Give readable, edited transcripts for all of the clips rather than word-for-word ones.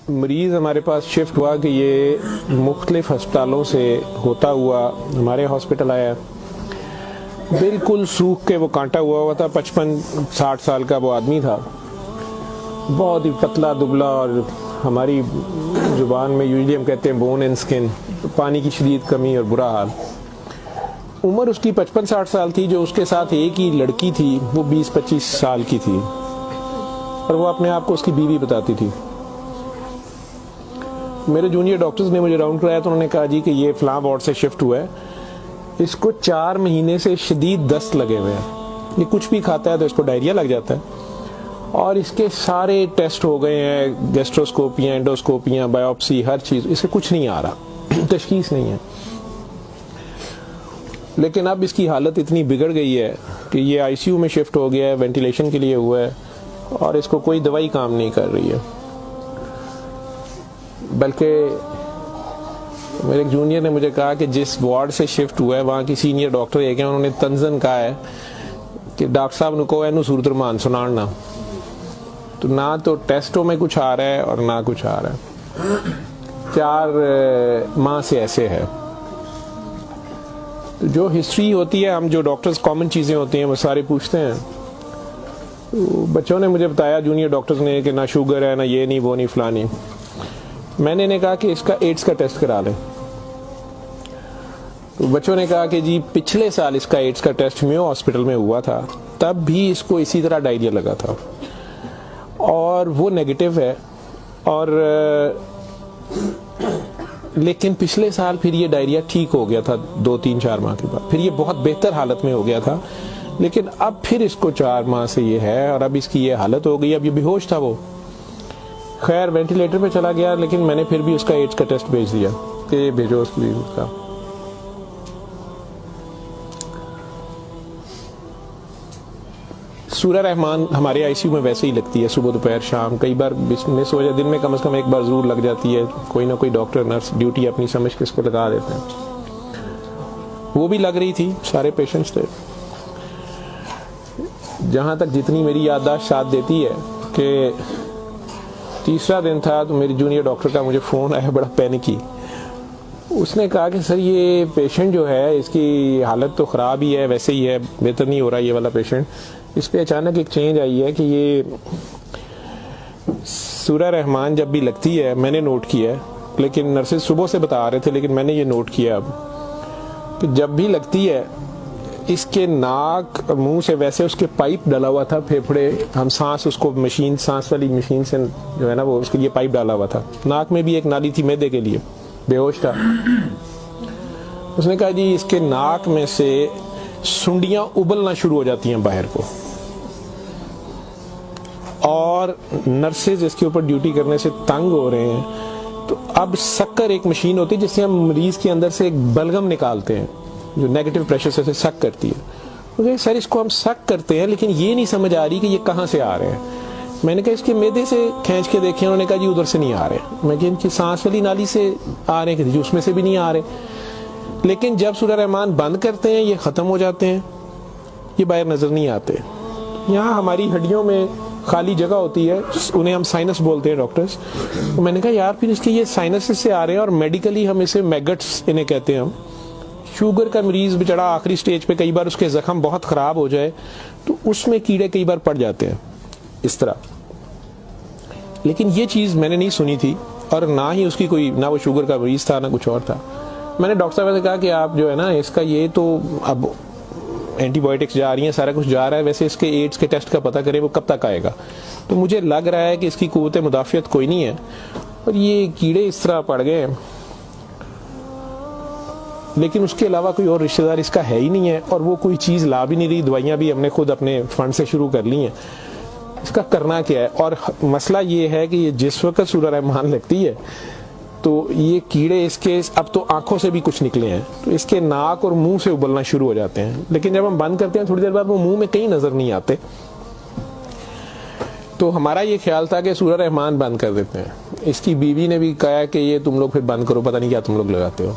مریض ہمارے پاس شفٹ ہوا کہ یہ مختلف ہسپتالوں سے ہوتا ہوا ہمارے ہاسپٹل آیا. بالکل سوکھ کے وہ کانٹا ہوا تھا. 55-60 سال کا وہ آدمی تھا, بہت ہی پتلا دبلا, اور ہماری زبان میں یوزلی ہم کہتے ہیں بون اینڈ سکن, پانی کی شدید کمی اور برا حال. عمر اس کی 55-60 سال تھی. جو اس کے ساتھ ایک ہی لڑکی تھی وہ 20-25 سال کی تھی, اور وہ اپنے آپ کو اس کی بیوی بتاتی تھی. میرے جونیئر ڈاکٹرز نے مجھے راؤنڈ کرایا تو انہوں نے کہا جی کہ یہ فلاں وارڈ سے شفٹ ہوا ہے, اس کو 4 مہینے سے شدید دست لگے ہوئے ہیں, یہ کچھ بھی کھاتا ہے تو اس کو ڈائریا لگ جاتا ہے, اور اس کے سارے ٹیسٹ ہو گئے ہیں, گیسٹروسکوپیاں, انڈوسکوپیاں, بایوپسی, ہر چیز, اس سے کچھ نہیں آ رہا, تشخیص نہیں ہے. لیکن اب اس کی حالت اتنی بگڑ گئی ہے کہ یہ آئی سی یو میں شفٹ ہو گیا ہے, وینٹیلیشن کے لیے ہوا ہے, اور اس کو کوئی دوائی کام نہیں کر رہی ہے. بلکہ میرے ایک جونیئر نے مجھے کہا کہ جس وارڈ سے شفٹ ہوا ہے وہاں کی سینئر ڈاکٹر ایک ہیں, انہوں نے تنزن کہا ہے کہ ڈاکٹر صاحب نے کہا ہے صورت رمان سنانا, تو نہ تو ٹیسٹوں میں کچھ آ رہا ہے اور نہ کچھ آ رہا ہے. 4 ماہ سے ایسے ہے. تو جو ہسٹری ہوتی ہے, ہم جو ڈاکٹرز کامن چیزیں ہوتی ہیں وہ سارے پوچھتے ہیں. تو بچوں نے مجھے بتایا, جونیئر ڈاکٹرز نے, کہ نہ شوگر ہے, نہ یہ نہیں, وہ نہیں, فلانی. میں نے انہیں کہا کہ اس کا ایڈز کا ٹیسٹ کرا لیں. تو بچوں نے کہا کہ جی پچھلے سال اس کا ایڈز کا ٹیسٹ میو ہاسپٹل میں ہوا تھا, تب بھی اس کو اسی طرح ڈائریا لگا تھا, اور وہ نیگیٹو ہے, اور لیکن پچھلے سال پھر یہ ڈائریا ٹھیک ہو گیا تھا 2-3-4 ماہ کے بعد, پھر یہ بہت بہتر حالت میں ہو گیا تھا. لیکن اب پھر اس کو 4 ماہ سے یہ ہے, اور اب اس کی یہ حالت ہو گئی. اب یہ بے ہوش تھا, وہ خیر وینٹیلیٹر پہ چلا گیا, لیکن میں نے پھر بھی اس کا ایڈز کا ٹیسٹ بھیج دیا کہ بھیجو اس کا. سورہ رحمان ہمارے آئی سی یو میں ویسے ہی لگتی ہے, صبح دوپہر شام, کئی بار مس ہو جائے, دن میں کم از کم ایک بار ضرور لگ جاتی ہے. کوئی نہ کوئی ڈاکٹر نرس ڈیوٹی اپنی سمجھ کے اس کو لگا دیتے ہیں. وہ بھی لگ رہی تھی, سارے پیشنٹس تھے. جہاں تک جتنی میری یادداشت ساتھ دیتی ہے کہ تیسرا دن تھا تو میری جونیئر ڈاکٹر کا مجھے فون آیا, بڑا پینکی. اس نے کہا کہ سر یہ پیشنٹ جو ہے اس کی حالت تو خراب ہی ہے, ویسے ہی ہے, بہتر نہیں ہو رہا یہ والا پیشنٹ. اس پہ اچانک ایک چینج آئی ہے کہ یہ سورہ رحمان جب بھی لگتی ہے, میں نے نوٹ کیا ہے, لیکن نرسز صبح سے بتا رہے تھے, لیکن میں نے یہ نوٹ کیا اب کہ جب بھی لگتی ہے اس کے ناک منہ سے, ویسے اس کے پائپ ڈالا ہوا تھا پھیپھڑے, ہم سانس اس کو مشین, سانس والی مشین سے جو ہے نا وہ اس کے لیے پائپ ڈالا ہوا تھا. ناک میں بھی ایک نالی تھی معدے کے لیے, بے ہوش تھا. اس نے کہا جی اس کے ناک میں سے سنڈیاں ابلنا شروع ہو جاتی ہیں باہر کو, اور نرسز اس کے اوپر ڈیوٹی کرنے سے تنگ ہو رہے ہیں. تو اب سکر ایک مشین ہوتی ہے جس سے ہم مریض کے اندر سے ایک بلغم نکالتے ہیں جو نیگیٹو پریشر سے سک کرتی ہے. مجھے سر اس کو ہم سک کرتے ہیں, لیکن یہ نہیں سمجھ آ رہی کہ یہ کہاں سے آ رہے ہیں. میں نے کہا اس کے معدے سے کھینچ کے دیکھیں, انہوں نے کہا جی ادھر سے نہیں آ رہے. میں کہ ان کی سانس والی نالی سے آ رہے ہیں, کہ اس میں سے بھی نہیں آ رہے. لیکن جب سورہ رحمان بند کرتے ہیں یہ ختم ہو جاتے ہیں, یہ باہر نظر نہیں آتے. یہاں ہماری ہڈیوں میں خالی جگہ ہوتی ہے, انہیں ہم سائنس بولتے ہیں ڈاکٹرز. تو میں نے کہا یار پھر اس کے یہ سائنس سے آ رہے ہیں, اور میڈیکلی ہم اسے میگٹس انہیں کہتے ہیں. ہم شوگر کا مریض بچڑا آخری سٹیج پہ, کئی بار اس کے زخم بہت خراب ہو جائے تو اس میں کیڑے کئی بار پڑ جاتے ہیں اس طرح. لیکن یہ چیز میں نے نہیں سنی تھی, اور نہ ہی اس کی کوئی, نہ وہ شوگر کا مریض تھا نہ کچھ اور تھا. میں نے ڈاکٹر صاحب سے کہا کہ آپ جو ہے نا اس کا یہ تو اب اینٹی بایوٹکس جا رہی ہیں, سارا کچھ جا رہا ہے, ویسے اس کے ایڈز کے ٹیسٹ کا پتہ کریں وہ کب تک آئے گا. تو مجھے لگ رہا ہے کہ اس کی قوت مدافعت کوئی نہیں ہے, اور یہ کیڑے اس طرح پڑ گئے ہیں, لیکن اس کے علاوہ کوئی اور رشتہ دار اس کا ہے ہی نہیں ہے, اور وہ کوئی چیز لا بھی نہیں رہی. دوائیاں بھی ہم نے خود اپنے فنڈ سے شروع کر لی ہیں. اس کا کرنا کیا ہے؟ اور مسئلہ یہ ہے کہ یہ جس وقت سورہ رحمان لگتی ہے تو یہ کیڑے اس کے اب تو آنکھوں سے بھی کچھ نکلے ہیں, تو اس کے ناک اور منہ سے ابلنا شروع ہو جاتے ہیں. لیکن جب ہم بند کرتے ہیں تھوڑی دیر بعد وہ منہ میں کہیں نظر نہیں آتے. تو ہمارا یہ خیال تھا کہ سورہ رحمان بند کر دیتے ہیں. اس کی بیوی نے بھی کہا کہ یہ تم لوگ پھر بند کرو, پتہ نہیں کیا تم لوگ لگاتے ہو.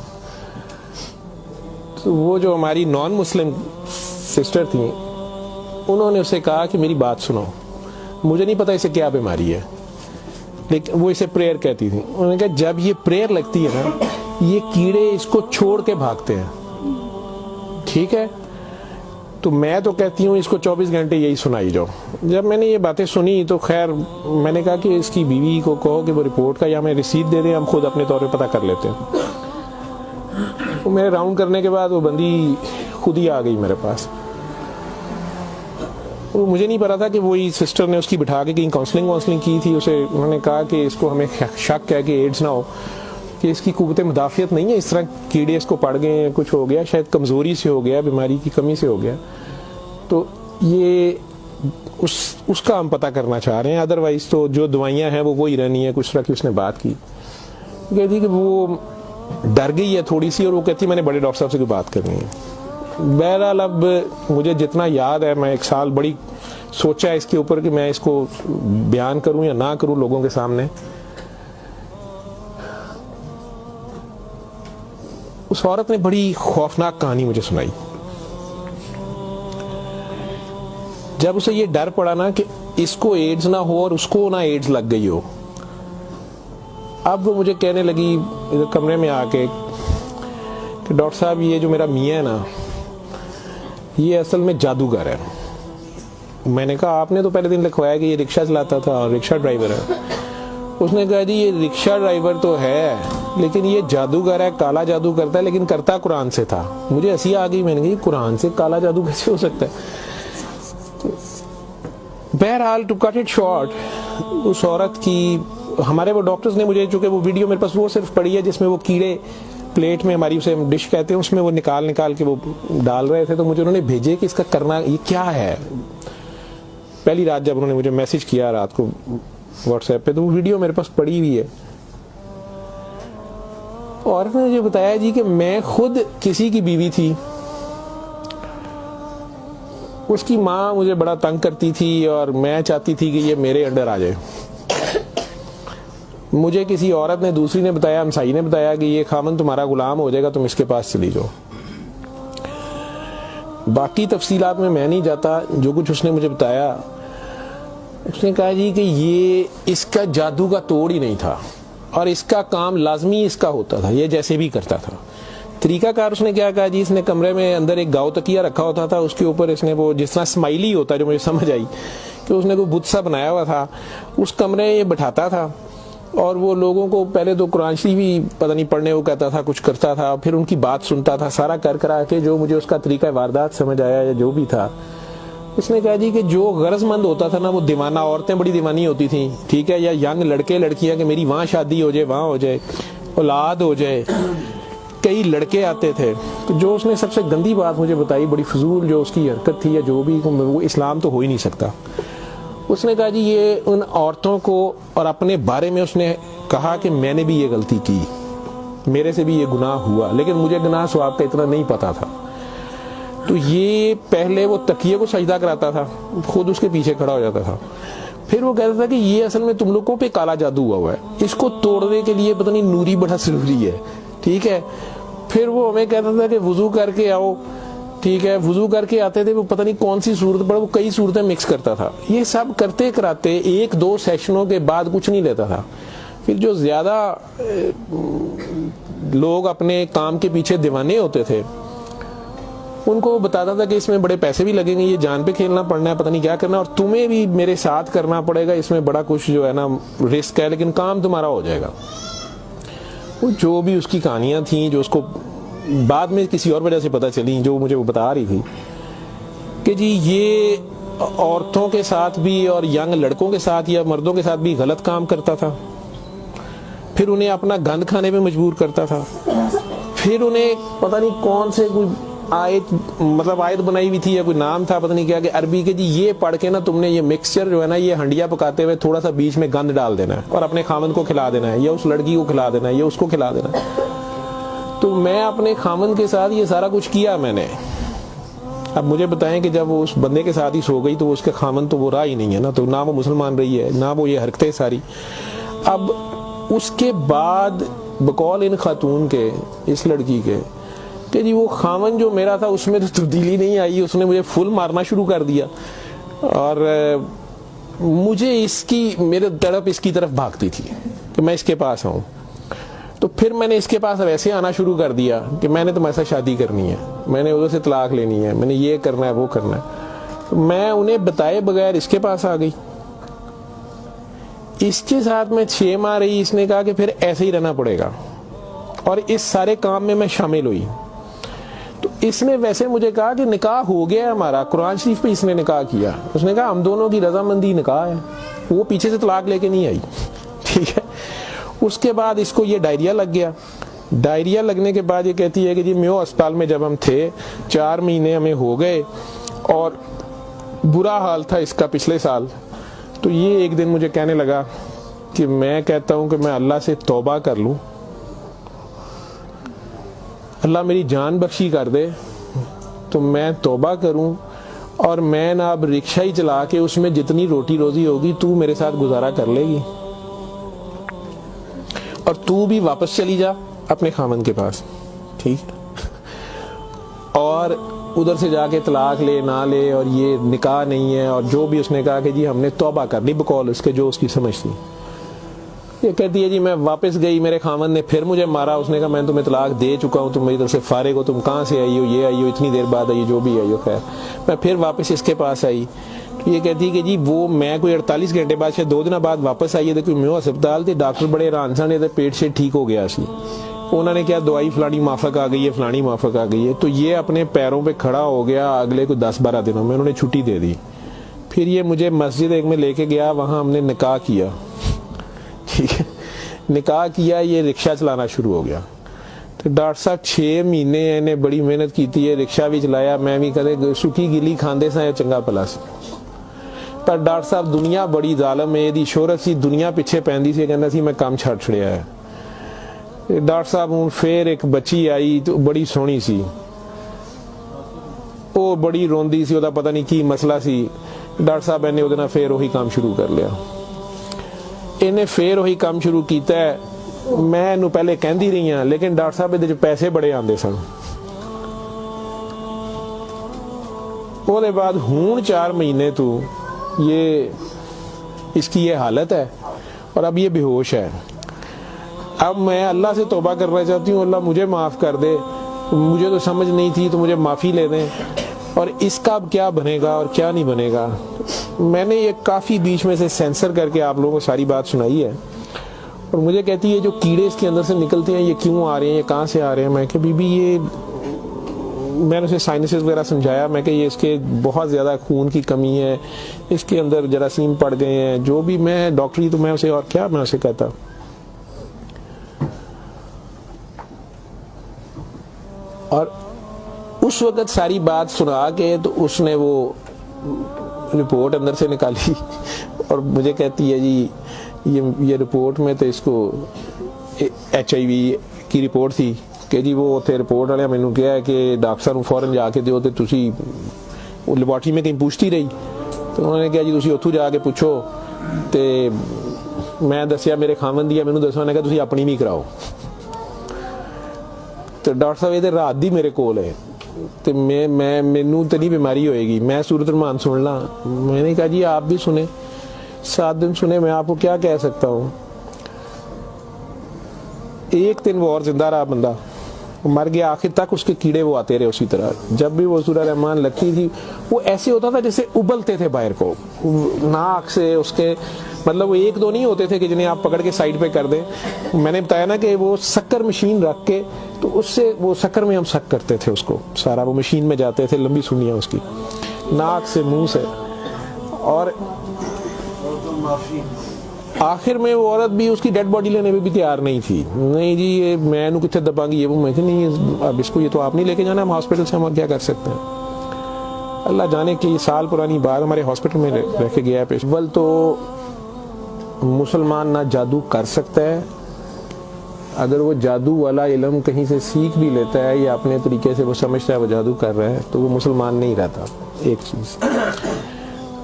تو وہ جو ہماری نان مسلم سسٹر تھیں, انہوں نے اسے کہا کہ میری بات سنو, مجھے نہیں پتا اسے کیا بیماری ہے, لیکن وہ اسے پریئر کہتی تھی. انہوں نے کہا جب یہ پریئر لگتی ہے نا یہ کیڑے اس کو چھوڑ کے بھاگتے ہیں, ٹھیک ہے, تو میں تو کہتی ہوں اس کو 24 گھنٹے یہی سنائی جاؤ. جب میں نے یہ باتیں سنی تو خیر میں نے کہا کہ اس کی بیوی کو کہو کہ وہ رپورٹ کا یا ہمیں رسید دے دیں, ہم خود اپنے طور پہ پتہ کر لیتے ہیں. تو میرے راؤنڈ کرنے کے بعد وہ بندی خود ہی آ گئی میرے پاس. مجھے نہیں پتا تھا کہ وہی سسٹر نے اس کی بٹھا کے کہیں کاؤنسلنگ کی تھی. اسے انہوں نے کہا کہ اس کو ہمیں شک ہے کہ ایڈز نہ ہو, کہ اس کی قوت مدافعت نہیں ہے, اس طرح کیڑے اس کو پڑ گئے ہیں, کچھ ہو گیا, شاید کمزوری سے ہو گیا, بیماری کی کمی سے ہو گیا. تو یہ اس کا ہم پتہ کرنا چاہ رہے ہیں. ادروائز تو جو دوائیاں ہیں وہ وہی رہنی ہے. کچھ طرح کی اس نے بات کی, کہتی کہ وہ ڈر گئی ہے تھوڑی سی, اور وہ کہتی میں نے بڑے ڈاکٹر صاحب سے کوئی بات کرنی ہے. بہرحال اب مجھے جتنا یاد ہے میں 1 سال بڑی سوچا ہے اس کے اوپر کہ میں اس کو بیان کروں یا نہ کروں لوگوں کے سامنے. اس عورت نے بڑی خوفناک کہانی مجھے سنائی. جب اسے یہ ڈر پڑا نا کہ اس کو ایڈز نہ ہو اور اس کو نہ ایڈز لگ گئی ہو, اب وہ مجھے کہنے لگی کمرے میں آ کے کہ ڈاکٹر صاحب یہ جو میرا میاں ہے نا یہ اصل میں جادوگر ہے. میں نے کہا آپ نے تو پہلے دن لکھوایا کہ یہ رکشہ چلاتا تھا اور رکشہ ڈرائیور ہے. اس نے کہا جی یہ رکشہ ڈرائیور تو ہے لیکن یہ جادوگر ہے, کالا جادو کرتا ہے, لیکن کرتا قرآن سے تھا. مجھے ہنسی آ گئی, میں نے کہا قرآن سے کالا جادو کیسے ہو سکتا ہے. بہرحال ٹو کٹ اٹ شارٹ, اس عورت کی ہمارے وہ ڈاکٹرز نے مجھے, چونکہ وہ ویڈیو میرے پاس وہ صرف پڑی ہے جس میں وہ کیڑے پلیٹ میں ہماری اسے ڈش کہتے ہیں اس میں وہ نکال کے وہ ڈال رہے تھے, تو مجھے انہوں نے بھیجے کہ اس کا کرنا یہ کیا ہے. پہلی رات جب انہوں نے مجھے میسج کیا رات کو واٹس ایپ پہ, تو وہ ویڈیو میرے پاس پڑی ہوئی ہے. اور نے مجھے بتایا جی کہ میں خود کسی کی بیوی تھی, اس کی ماں مجھے بڑا تنگ کرتی تھی اور میں چاہتی تھی کہ یہ میرے انڈر آ جائے. مجھے کسی عورت نے, دوسری نے بتایا, ہمسائی نے بتایا کہ یہ خامن تمہارا غلام ہو جائے گا, تم اس کے پاس چلی جاؤ. باقی تفصیلات میں نہیں جاتا. جو کچھ اس نے مجھے بتایا, اس نے کہا جی کہ یہ اس کا جادو کا توڑ ہی نہیں تھا اور اس کا کام لازمی اس کا ہوتا تھا, یہ جیسے بھی کرتا تھا. طریقہ کار اس نے کیا کہا جی, اس نے کمرے میں اندر ایک گاؤ تکیہ رکھا ہوتا تھا, اس کے اوپر اس نے وہ جس طرح اسمائلی ہوتا ہے, جو مجھے سمجھ آئی کہ اس نے کوئی بت سا بنایا ہوا تھا, اس کمرے یہ بٹھاتا تھا اور وہ لوگوں کو پہلے تو قرآن شریف بھی پتہ نہیں پڑھنے کو کہتا تھا, کچھ کرتا تھا, پھر ان کی بات سنتا تھا, سارا کرا کے جو مجھے اس کا طریقہ واردات سمجھ آیا یا جو بھی تھا. اس نے کہا جی کہ جو غرض مند ہوتا تھا نا وہ دیوانہ, عورتیں بڑی دیوانی ہوتی تھیں, ٹھیک ہے, یا ینگ لڑکے لڑکیاں کہ میری وہاں شادی ہو جائے, وہاں ہو جائے, اولاد ہو جائے, کئی لڑکے آتے تھے. تو جو اس نے سب سے گندی بات مجھے بتائی, بڑی فضول جو اس کی حرکت تھی یا جو بھی, وہ اسلام تو ہو ہی نہیں سکتا. اس نے کہا جی یہ ان عورتوں کو اور اپنے بارے میں اس نے کہا کہ میں نے بھی یہ غلطی کی, میرے سے بھی یہ گناہ ہوا, لیکن مجھے گناہ ثواب کا اتنا نہیں پتا تھا. تو یہ پہلے وہ تکیے کو سجدہ کراتا تھا, خود اس کے پیچھے کھڑا ہو جاتا تھا, پھر وہ کہتا تھا کہ یہ اصل میں تم لوگوں پہ کالا جادو ہوا ہے, اس کو توڑنے کے لیے پتہ نہیں نوری بڑا ضروری ہے, ٹھیک ہے. پھر وہ ہمیں کہتا تھا کہ وضو کر کے آؤ, ٹھیک ہے, وضو کر کے آتے تھے, وہ پتہ نہیں کون سی صورت پر وہ کئی صورتیں مکس کرتا تھا. یہ سب کرتے کراتے 1-2 سیشنوں کے بعد کچھ نہیں لیتا تھا. پھر جو زیادہ لوگ اپنے کام کے پیچھے دیوانے ہوتے تھے ان کو بتاتا تھا کہ اس میں بڑے پیسے بھی لگیں گے, یہ جان پہ کھیلنا پڑنا ہے, پتہ نہیں کیا کرنا, اور تمہیں بھی میرے ساتھ کرنا پڑے گا, اس میں بڑا کچھ جو ہے نا رسک ہے, لیکن کام تمہارا ہو جائے گا. وہ جو بھی اس کی کہانیاں تھیں جو اس کو بعد میں کسی اور وجہ سے پتہ چلی, جو مجھے وہ بتا رہی تھی کہ جی یہ عورتوں کے ساتھ بھی اور ینگ لڑکوں کے ساتھ یا مردوں کے ساتھ بھی غلط کام کرتا تھا, پھر انہیں اپنا گند کھانے پہ مجبور کرتا تھا, پھر انہیں پتہ نہیں کون سے کوئی آیت بنائی ہوئی تھی یا کوئی نام تھا پتہ نہیں کیا, کہ عربی کے جی یہ پڑھ کے نا تم نے یہ مکسچر جو ہے نا یہ ہنڈیا پکاتے ہوئے تھوڑا سا بیچ میں گند ڈال دینا ہے اور اپنے خامند کو کھلا دینا ہے, یا اس لڑکی کو کھلا دینا ہے, یا اس کو کھلا دینا ہے. تو میں اپنے خامند کے ساتھ یہ سارا کچھ کیا میں نے. اب مجھے بتائیں کہ جب وہ اس بندے کے ساتھ ہی سو گئی تو اس کے خامند تو وہ رہا ہی نہیں ہے نا, تو نہ وہ مسلمان رہی ہے نہ وہ یہ حرکتیں ساری. اب اس کے بعد بقول ان خاتون کے, اس لڑکی کے, کہ جی وہ خامن جو میرا تھا اس میں تو تبدیلی نہیں آئی, اس نے مجھے فل مارنا شروع کر دیا. اور مجھے اس کی میرے تڑپ اس کی طرف بھاگتی تھی کہ میں اس کے پاس آؤں. تو پھر میں نے اس کے پاس ویسے آنا شروع کر دیا کہ میں نے تمہارے ساتھ شادی کرنی ہے, میں نے ادھر سے طلاق لینی ہے, میں نے یہ کرنا ہے وہ کرنا ہے. تو میں انہیں بتائے بغیر اس کے پاس آ گئی. اس کے ساتھ میں 6 ماہ رہی. اس نے کہا کہ پھر ایسے ہی رہنا پڑے گا, اور اس سارے کام میں شامل ہوئی. تو اس نے ویسے مجھے کہا کہ نکاح ہو گیا ہے ہمارا, قرآن شریف پہ اس نے نکاح کیا. اس نے کہا ہم دونوں کی رضامندی نکاح ہے, وہ پیچھے سے طلاق لے کے نہیں آئی. ٹھیک ہے. اس کے بعد اس کو یہ ڈائریا لگ گیا. ڈائریا لگنے کے بعد یہ کہتی ہے کہ جی میو اسپتال میں جب ہم تھے 4 مہینے ہمیں ہو گئے, اور برا حال تھا اس کا پچھلے سال. تو یہ ایک دن مجھے کہنے لگا کہ میں کہتا ہوں کہ میں اللہ سے توبہ کر لوں, اللہ میری جان بخشی کر دے, تو میں توبہ کروں, اور میں نہ اب رکشہ ہی چلا کے اس میں جتنی روٹی روزی ہوگی تو میرے ساتھ گزارا کر لے گی, اور تو بھی واپس چلی جا اپنے خامن کے پاس. ٹھیک. اور ادھر سے جا کے طلاق لے نہ لے, اور یہ نکاح نہیں ہے, اور جو بھی اس نے کہا کہ جی ہم نے توبہ کر لی بقول اس کے جو اس کی سمجھ تھی. یہ کہتی ہے جی میں واپس گئی, میرے خامن نے پھر مجھے مارا. اس نے کہا میں تمہیں طلاق دے چکا ہوں, تم میری طرف سے فارغ ہو, تم کہاں سے آئی ہو, یہ آئی ہو, اتنی دیر بعد آئی, جو بھی آئی ہو. خیر میں پھر واپس اس کے پاس آئی. یہ کہتی ہے کہ جی وہ میں کوئی 48 گھنٹے بعد شاید 2 دن بعد واپس آئی ہے. دیکھو میو ہسپتال تھے, ڈاکٹر بڑے حیران سن, پیٹ سے ٹھیک ہو گیا سی. انہوں نے کیا دوائی فلانی مافک آ گئی ہے, فلانی مافک آ گئی ہے. تو یہ اپنے پیروں پہ کھڑا ہو گیا. اگلے کوئی 10-12 دنوں میں انہوں نے چھٹی دے دی. پھر یہ مجھے مسجد ایک میں لے کے گیا, وہاں ہم نے نکاح کیا. ٹھیک ہے. نکاح کیا, یہ رکشہ چلانا شروع ہو گیا. تو ڈاکٹر صاحب 6 مہینے انہیں بڑی محنت کی تھی, رکشہ بھی چلایا, میں بھی کدے سکی گلی کھاندے سا چنگا پلا سی. پر ڈاکٹر صاحب دنیا بڑی ظالم ہے, دی شہرت سی دنیا پیچھے پیندی سی, کہنا سی میں کام چھڑ چھڑیا ہے. ڈاکٹر صاحب ہوں پھر ایک بچی آئی تو بڑی سونی سی, وہ بڑی روندی سی, وہ پتہ نہیں کی مسئلہ سی. ڈاکٹر صاحب نے وہ پھر وہی کام شروع کر لیا. انہیں پھر وہی کام شروع کیتا ہے. میں انہوں پہلے کہندی رہی ہوں, لیکن ڈاکٹر صاحب یہ پیسے بڑے آندے سن. وہ دے بعد ہون 4 مہینے تو یہ اس کی یہ حالت ہے, اور اب یہ بے ہوش ہے. اب میں اللہ سے توبہ کرنا چاہتی ہوں, اللہ مجھے معاف کر دے, مجھے تو سمجھ نہیں تھی, تو مجھے معافی لے دیں. اور اس کا اب کیا بنے گا اور کیا نہیں بنے گا. میں نے یہ کافی بیچ میں سے سینسر کر کے آپ لوگوں کو ساری بات سنائی ہے. اور مجھے کہتی ہے جو کیڑے اس کے اندر سے نکلتے ہیں یہ کیوں آ رہے ہیں, یہ کہاں سے آ رہے ہیں. میں کہ بی بی یہ میں نے اسے سائنسز وغیرہ سمجھایا. میں کہ یہ اس کے بہت زیادہ خون کی کمی ہے, اس کے اندر جراثیم پڑ گئے ہیں, جو بھی میں ڈاکٹری تو میں اسے اور کیا میں اسے کہتا. اور اس وقت ساری بات سنا کے تو اس نے وہ رپورٹ اندر سے نکالی, اور مجھے کہتی ہے جی یہ رپورٹ میں تو اس کو HIV کی رپورٹ تھی کہ جی وہ تھے رپورٹ والے مینوں کہا ہے کہ ڈاکٹر صاحب فوراً جا کے دیو, تے تسی وہ لیبارٹری میں کہیں پوچھتی رہی. تو انہوں نے کہا جی تسی اتھوں جا کے پوچھو. تے میں دسیا میرے خامن دی مینوں دسو, نے کہا تسی اپنی بھی کراؤ. تو ڈاکٹر صاحب یہ رات دی میرے کول ہے, تو مینوں تو نہیں بیماری ہوئے گی, میں سورۃ الرحمان سن لا. میں نے کہا جی آپ بھی سنیں, 7 دن سنے, میں آپ کو کیا کہہ سکتا ہوں. 1 دن وہ اور زندہ رہا, بندہ مر گیا. آخر تک اس کے کیڑے وہ آتے رہے اسی طرح. جب بھی وہ سورہ رحمان لگتی تھی وہ ایسے ہوتا تھا جیسے ابلتے تھے باہر کو, ناک سے اس کے, مطلب وہ 1-2 نہیں ہوتے تھے کہ جنہیں آپ پکڑ کے سائڈ پہ کر دیں. میں نے بتایا نا کہ وہ شکر مشین رکھ کے, تو اس سے وہ شکر میں ہم شک کرتے تھے اس کو سارا, وہ مشین میں جاتے تھے, لمبی سنیاں اس کی, ناک سے منہ سے. اور آخر میں وہ عورت بھی اس کی ڈیڈ باڈی لینے میں بھی تیار نہیں تھی. نہیں جی یہ میں نو کتنے دبا گی, یہ وہ. میں کہ نہیں اب اس کو یہ تو آپ نہیں لے کے جانا, ہم ہاسپٹل سے ہم کیا کر سکتے ہیں. اللہ جانے کی سال پرانی بات ہمارے ہاسپٹل میں رہ کے گیا ہے پیش. اول تو مسلمان نہ جادو کر سکتا ہے, اگر وہ جادو والا علم کہیں سے سیکھ بھی لیتا ہے یا اپنے طریقے سے وہ سمجھتا ہے وہ جادو کر رہا ہے, تو وہ مسلمان نہیں رہتا. ایک چیز,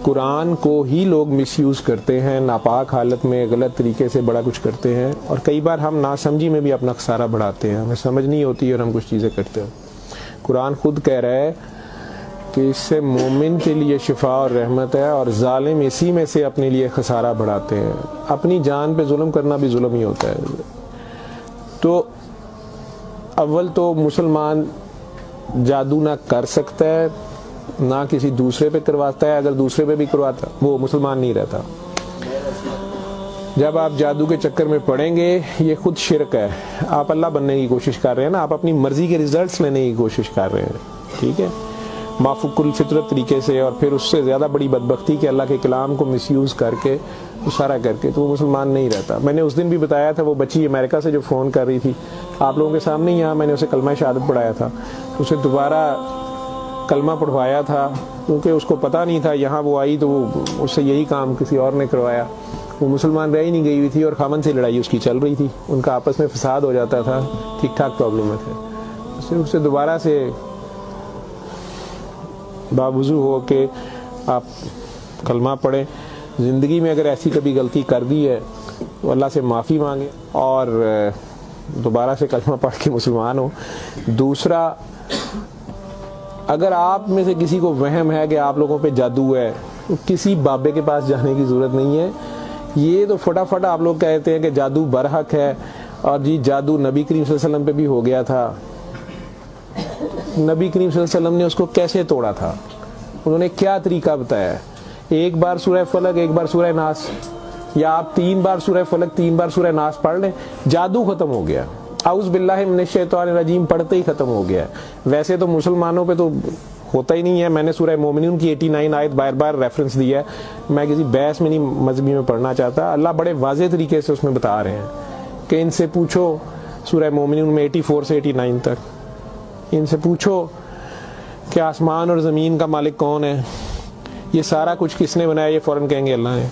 قرآن کو ہی لوگ مس یوز کرتے ہیں, ناپاک حالت میں غلط طریقے سے بڑا کچھ کرتے ہیں, اور کئی بار ہم ناسمجھی میں بھی اپنا خسارہ بڑھاتے ہیں, ہمیں سمجھ نہیں ہوتی اور ہم کچھ چیزیں کرتے ہیں. قرآن خود کہہ رہا ہے کہ اس سے مومن کے لیے شفا اور رحمت ہے، اور ظالم اسی میں سے اپنے لیے خسارہ بڑھاتے ہیں۔ اپنی جان پہ ظلم کرنا بھی ظلم ہی ہوتا ہے۔ تو اول تو مسلمان جادو نہ کر سکتا ہے، نہ کسی دوسرے پہ کرواتا ہے، اگر دوسرے پہ بھی کرواتا وہ مسلمان نہیں رہتا۔ جب آپ جادو کے چکر میں پڑیں گے یہ خود شرک ہے، آپ اللہ بننے کی کوشش کر رہے ہیں نا، آپ اپنی مرضی کے ریزلٹس لینے کی کوشش کر رہے ہیں، ٹھیک ہے، مافوق الفطرت طریقے سے، اور پھر اس سے زیادہ بڑی بدبختی کہ اللہ کے کلام کو مس یوز کر کے اشارہ کر کے، تو وہ مسلمان نہیں رہتا۔ میں نے اس دن بھی بتایا تھا، وہ بچی امریکہ سے جو فون کر رہی تھی آپ لوگوں کے سامنے، یہاں میں نے اسے کلمہ شہادت پڑھایا تھا، اسے دوبارہ کلمہ پڑھوایا تھا کیونکہ اس کو پتہ نہیں تھا، یہاں وہ آئی تو وہ اس سے یہی کام کسی اور نے کروایا، وہ مسلمان رہ ہی نہیں گئی ہوئی تھی، اور خامن سے لڑائی اس کی چل رہی تھی، ان کا آپس میں فساد ہو جاتا تھا، ٹھیک ٹھاک پرابلم میں تھے۔ اسے دوبارہ سے باوضو ہو کے آپ کلمہ پڑھیں، زندگی میں اگر ایسی کبھی غلطی کر دی ہے تو اللہ سے معافی مانگیں اور دوبارہ سے کلمہ پڑھ کے مسلمان ہو۔ دوسرا، اگر آپ میں سے کسی کو وہم ہے کہ آپ لوگوں پہ جادو ہے تو کسی بابے کے پاس جانے کی ضرورت نہیں ہے۔ یہ تو فٹافٹ آپ لوگ کہتے ہیں کہ جادو برحق ہے، اور جی جادو نبی کریم صلی اللہ علیہ وسلم پہ بھی ہو گیا تھا۔ نبی کریم صلی اللہ علیہ وسلم نے اس کو کیسے توڑا تھا؟ انہوں نے کیا طریقہ بتایا ہے؟ ایک بار سورہ فلق، ایک بار سورہ ناس، یا آپ 3 بار سورہ فلق 3 بار سورہ ناس پڑھ لیں، جادو ختم ہو گیا۔ اعوذ باللہ من الشیطان الرجیم پڑھتے ہی ختم ہو گیا۔ ویسے تو مسلمانوں پہ تو ہوتا ہی نہیں ہے، میں نے سورہ مومنون کی 89 آیت بار بار ریفرنس دیا ہے، میں کسی بحث میں نہیں مذہبی میں پڑھنا چاہتا۔ اللہ بڑے واضح طریقے سے اس میں بتا رہے ہیں کہ ان سے پوچھو، سورہ مومنون میں 84 سے 89 تک، ان سے پوچھو کہ آسمان اور زمین کا مالک کون ہے، یہ سارا کچھ کس نے بنایا، یہ فوراً کہیں گے اللہ نے۔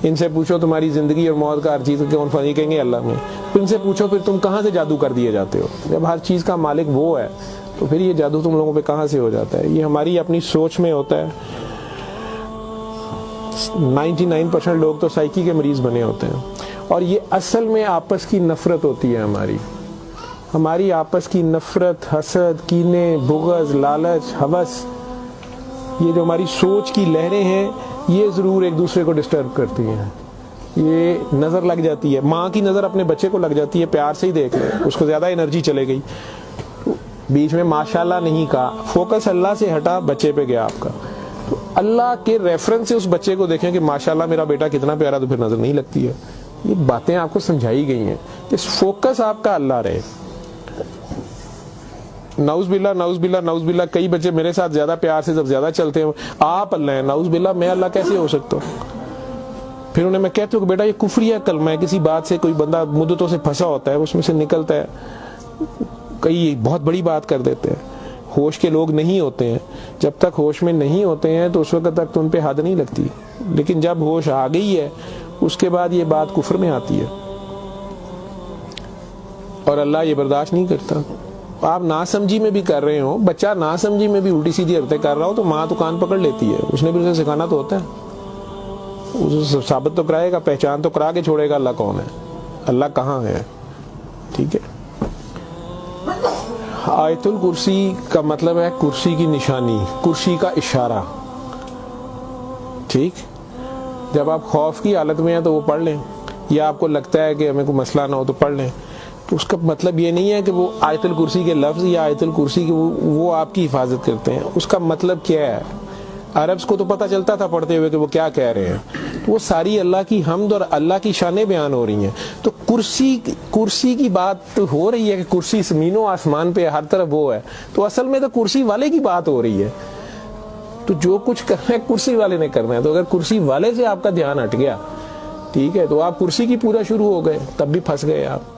ان سے پوچھو تمہاری زندگی اور موت کا ہر چیز کون فانی، کہیں گے اللہ نے۔ ان سے پوچھو پھر تم کہاں سے جادو کر دیے جاتے ہو؟ جب ہر چیز کا مالک وہ ہے تو پھر یہ جادو تم لوگوں پہ کہاں سے ہو جاتا ہے؟ یہ ہماری اپنی سوچ میں ہوتا ہے۔ 99% لوگ تو سائیکی کے مریض بنے ہوتے ہیں، اور یہ اصل میں آپس کی نفرت ہوتی ہے، ہماری آپس کی نفرت، حسد، کینے، بغض، لالچ، ہوس، یہ جو ہماری سوچ کی لہریں ہیں یہ ضرور ایک دوسرے کو ڈسٹرب کرتی ہیں۔ یہ نظر لگ جاتی ہے، ماں کی نظر اپنے بچے کو لگ جاتی ہے، پیار سے ہی دیکھ لیں، اس کو زیادہ انرجی چلے گئی، بیچ میں ماشاءاللہ نہیں کہا، فوکس اللہ سے ہٹا، بچے پہ گیا آپ کا، تو اللہ کے ریفرنس سے اس بچے کو دیکھیں کہ ماشاءاللہ میرا بیٹا کتنا پیارا، تو پھر نظر نہیں لگتی ہے۔ یہ باتیں آپ کو سمجھائی گئی ہیں کہ فوکس آپ کا اللہ رہے۔ نعوذ باللہ نعوذ باللہ نعوذ باللہ، کئی بچے میرے ساتھ زیادہ پیار سے جب زیادہ چلتے ہیں، آپ اللہ ہیں، نعوذ باللہ میں اللہ کیسے ہو سکتا ہوں؟ پھر انہیں میں کہتا ہوں کہ بیٹا یہ کفریہ کلمہ ہے، کسی بات سے کوئی بندہ مدتوں سے پھنسا ہوتا ہے، اس میں سے نکلتا ہے، کئی بہت بڑی بات کر دیتے ہیں۔ ہوش کے لوگ نہیں ہوتے ہیں، جب تک ہوش میں نہیں ہوتے ہیں تو اس وقت تک تو ان پہ حد نہیں لگتی، لیکن جب ہوش آ گئی ہے اس کے بعد یہ بات کفر میں آتی ہے، اور اللہ یہ برداشت نہیں کرتا۔ آپ ناسمجھی میں بھی کر رہے ہو، بچہ ناسمجھی میں بھی الٹی سیدھی حرکتیں کر رہا ہو تو ماں تو کان پکڑ لیتی ہے، اس نے بھی اسے سکھانا تو ہوتا ہے، اسے ثابت تو کرائے گا، پہچان تو کرا کے چھوڑے گا اللہ کون ہے، اللہ کہاں ہے، ٹھیک ہے۔ آیت الکرسی کا مطلب ہے کرسی کی نشانی، کرسی کا اشارہ، ٹھیک۔ جب آپ خوف کی حالت میں ہیں تو وہ پڑھ لیں، یا آپ کو لگتا ہے کہ ہمیں کوئی مسئلہ نہ ہو تو پڑھ لیں، تو اس کا مطلب یہ نہیں ہے کہ وہ آیت الکرسی کے لفظ یا آیت الکرسی کے وہ آپ کی حفاظت کرتے ہیں۔ اس کا مطلب کیا ہے؟ عربز کو تو پتہ چلتا تھا پڑھتے ہوئے کہ وہ کیا کہہ رہے ہیں، تو وہ ساری اللہ کی حمد اور اللہ کی شانیں بیان ہو رہی ہیں۔ تو کرسی کی بات ہو رہی ہے کہ کرسی زمین و آسمان پہ ہر طرف وہ ہے، تو اصل میں تو کرسی والے کی بات ہو رہی ہے، تو جو کچھ کرنا ہے کرسی والے نے کرنا ہے۔ تو اگر کرسی والے سے آپ کا دھیان ہٹ گیا، ٹھیک ہے، تو آپ کرسی کی پوجا شروع ہو گئے، تب بھی پھنس گئے آپ۔